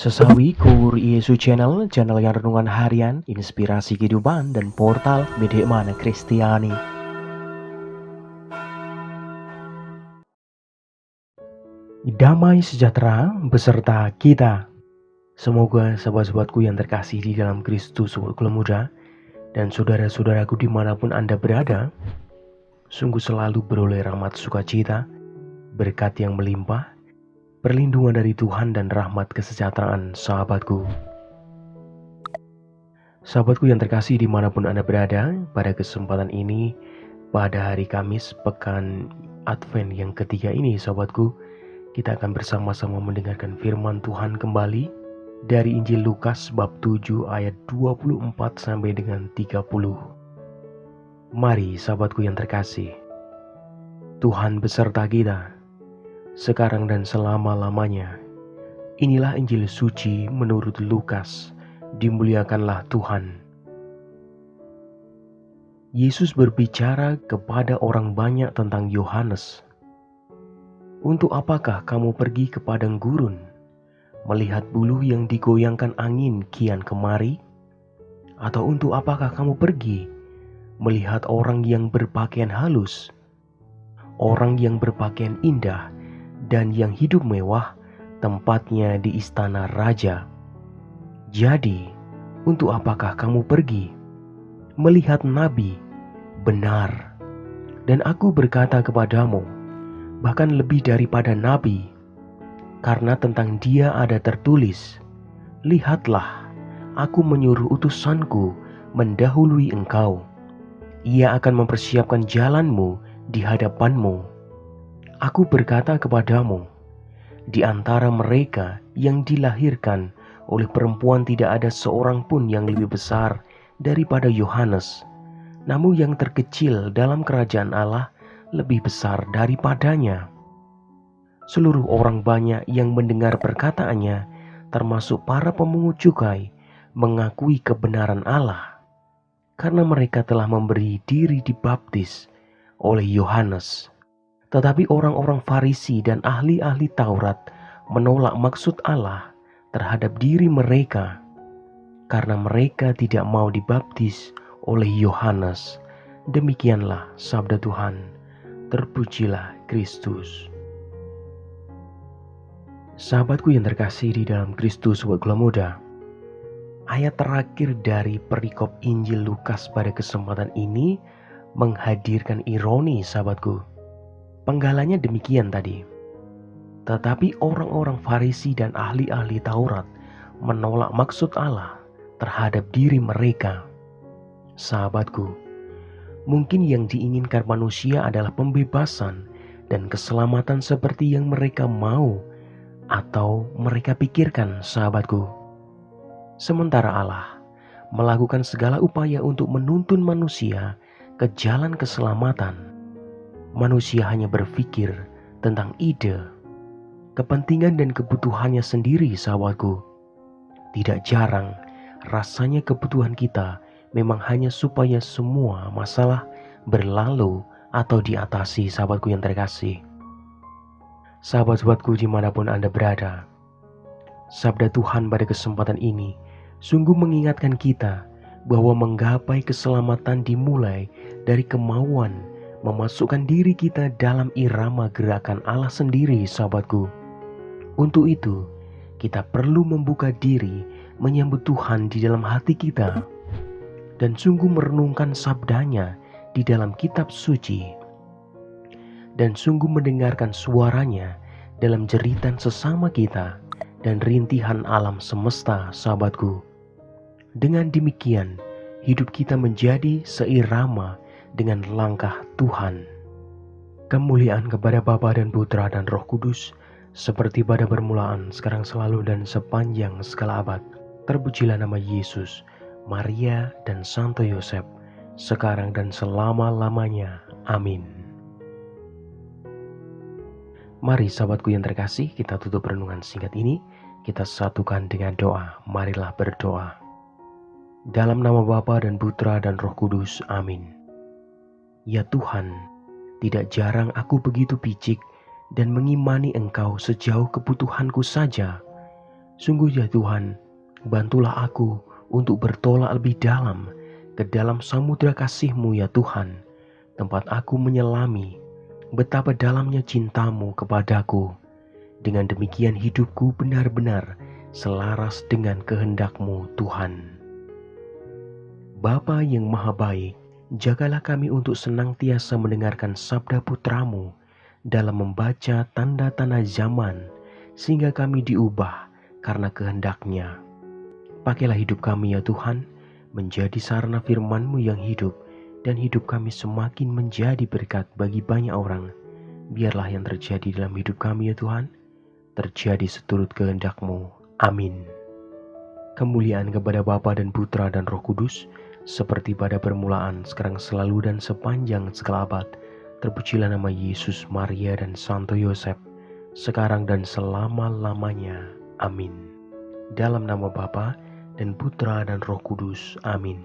Sesawi Kur Yesu Channel, channel yang renungan harian, inspirasi kehidupan, dan portal Bedemana Kristiani. Damai sejahtera beserta kita. Semoga sahabat-sahabatku yang terkasih di dalam Kristus muda dan saudara-saudaraku dimanapun Anda berada, sungguh selalu beroleh rahmat sukacita, berkat yang melimpah, perlindungan dari Tuhan dan rahmat kesejahteraan sahabatku. Sahabatku yang terkasih dimanapun Anda berada, pada kesempatan ini, pada hari Kamis, pekan Advent yang ketiga ini sahabatku, kita akan bersama-sama mendengarkan firman Tuhan kembali dari Injil Lukas bab 7 ayat 24 sampai dengan 30. Mari sahabatku yang terkasih, Tuhan beserta kita, sekarang dan selama-lamanya. Inilah Injil suci menurut Lukas. Dimuliakanlah Tuhan. Yesus berbicara kepada orang banyak tentang Yohanes. Untuk apakah kamu pergi ke padang gurun, melihat buluh yang digoyangkan angin kian kemari? Atau untuk apakah kamu pergi, melihat orang yang berpakaian halus, orang yang berpakaian indah, dan yang hidup mewah, tempatnya di istana raja? Jadi, untuk apakah kamu pergi, melihat nabi? Benar, dan aku berkata kepadamu, bahkan lebih daripada nabi, karena tentang dia ada tertulis, lihatlah, aku menyuruh utusanku mendahului engkau. Ia akan mempersiapkan jalanmu di hadapanmu. Aku berkata kepadamu, di antara mereka yang dilahirkan oleh perempuan tidak ada seorang pun yang lebih besar daripada Yohanes. Namun yang terkecil dalam kerajaan Allah lebih besar daripadanya. Seluruh orang banyak yang mendengar perkataannya, termasuk para pemungut cukai, mengakui kebenaran Allah, karena mereka telah memberi diri dibaptis oleh Yohanes. Tetapi orang-orang Farisi dan ahli-ahli Taurat menolak maksud Allah terhadap diri mereka, karena mereka tidak mau dibaptis oleh Yohanes. Demikianlah sabda Tuhan. Terpujilah Kristus. Sahabatku yang terkasih di dalam Kristus muda, ayat terakhir dari perikop Injil Lukas pada kesempatan ini menghadirkan ironi sahabatku. Penggalanya demikian tadi. Tetapi orang-orang Farisi dan ahli-ahli Taurat menolak maksud Allah terhadap diri mereka. Sahabatku, mungkin yang diinginkan manusia adalah pembebasan dan keselamatan seperti yang mereka mau atau mereka pikirkan, sahabatku. Sementara Allah melakukan segala upaya untuk menuntun manusia ke jalan keselamatan. Manusia hanya berpikir tentang ide, kepentingan dan kebutuhannya sendiri, sahabatku. Tidak jarang rasanya kebutuhan kita memang hanya supaya semua masalah berlalu atau diatasi, sahabatku yang terkasih. Sahabat-sahabatku dimanapun Anda berada, sabda Tuhan pada kesempatan ini sungguh mengingatkan kita bahwa menggapai keselamatan dimulai dari kemauan memasukkan diri kita dalam irama gerakan Allah sendiri, sahabatku. Untuk itu, kita perlu membuka diri menyambut Tuhan di dalam hati kita dan sungguh merenungkan sabdanya di dalam kitab suci dan sungguh mendengarkan suaranya dalam jeritan sesama kita dan rintihan alam semesta, sahabatku. Dengan demikian, hidup kita menjadi seirama dengan langkah Tuhan. Kemuliaan kepada Bapa dan Putra dan Roh Kudus, seperti pada permulaan, sekarang selalu dan sepanjang segala abad. Terpujilah nama Yesus, Maria dan Santo Yosef, sekarang dan selama-lamanya. Amin. Mari sahabatku yang terkasih, kita tutup renungan singkat ini. Kita satukan dengan doa. Marilah berdoa. Dalam nama Bapa dan Putra dan Roh Kudus. Amin. Ya Tuhan, tidak jarang aku begitu picik dan mengimani Engkau sejauh kebutuhanku saja. Sungguh ya Tuhan, bantulah aku untuk bertolak lebih dalam ke dalam samudera kasih-Mu ya Tuhan, tempat aku menyelami betapa dalamnya cinta-Mu kepadaku. Dengan demikian hidupku benar-benar selaras dengan kehendak-Mu Tuhan. Bapa yang maha baik, jagalah kami untuk senantiasa mendengarkan sabda putra-Mu dalam membaca tanda-tanda zaman, sehingga kami diubah karena kehendak-Nya. Pakailah hidup kami ya Tuhan, menjadi sarana firman-Mu yang hidup, dan hidup kami semakin menjadi berkat bagi banyak orang. Biarlah yang terjadi dalam hidup kami ya Tuhan, terjadi seturut kehendak-Mu. Amin. Kemuliaan kepada Bapa dan Putra dan Roh Kudus, seperti pada permulaan, sekarang selalu dan sepanjang segala abad. Terpujilah nama Yesus, Maria dan Santo Yosef, sekarang dan selama-lamanya. Amin. Dalam nama Bapa dan Putra dan Roh Kudus. Amin.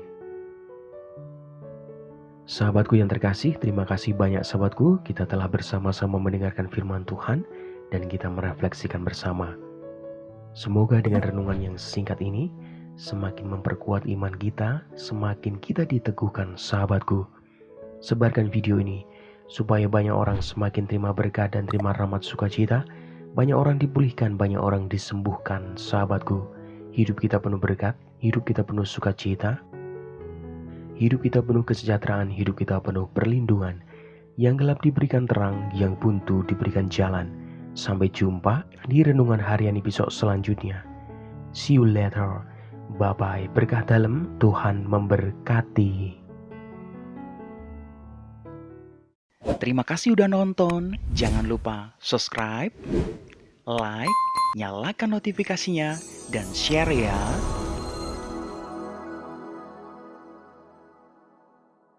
Sahabatku yang terkasih, terima kasih banyak sahabatku. Kita telah bersama-sama mendengarkan firman Tuhan dan kita merefleksikan bersama. Semoga dengan renungan yang singkat ini semakin memperkuat iman kita, semakin kita diteguhkan sahabatku. Sebarkan video ini supaya banyak orang semakin terima berkat dan terima rahmat sukacita. Banyak orang dipulihkan, banyak orang disembuhkan sahabatku. Hidup kita penuh berkat, hidup kita penuh sukacita, hidup kita penuh kesejahteraan, hidup kita penuh perlindungan. Yang gelap diberikan terang, yang buntu diberikan jalan. Sampai jumpa di renungan harian episode selanjutnya. See you later. Bye-bye. Berkah dalam, Tuhan memberkati. Terima kasih udah nonton. Jangan lupa subscribe, like, nyalakan notifikasinya, dan share ya.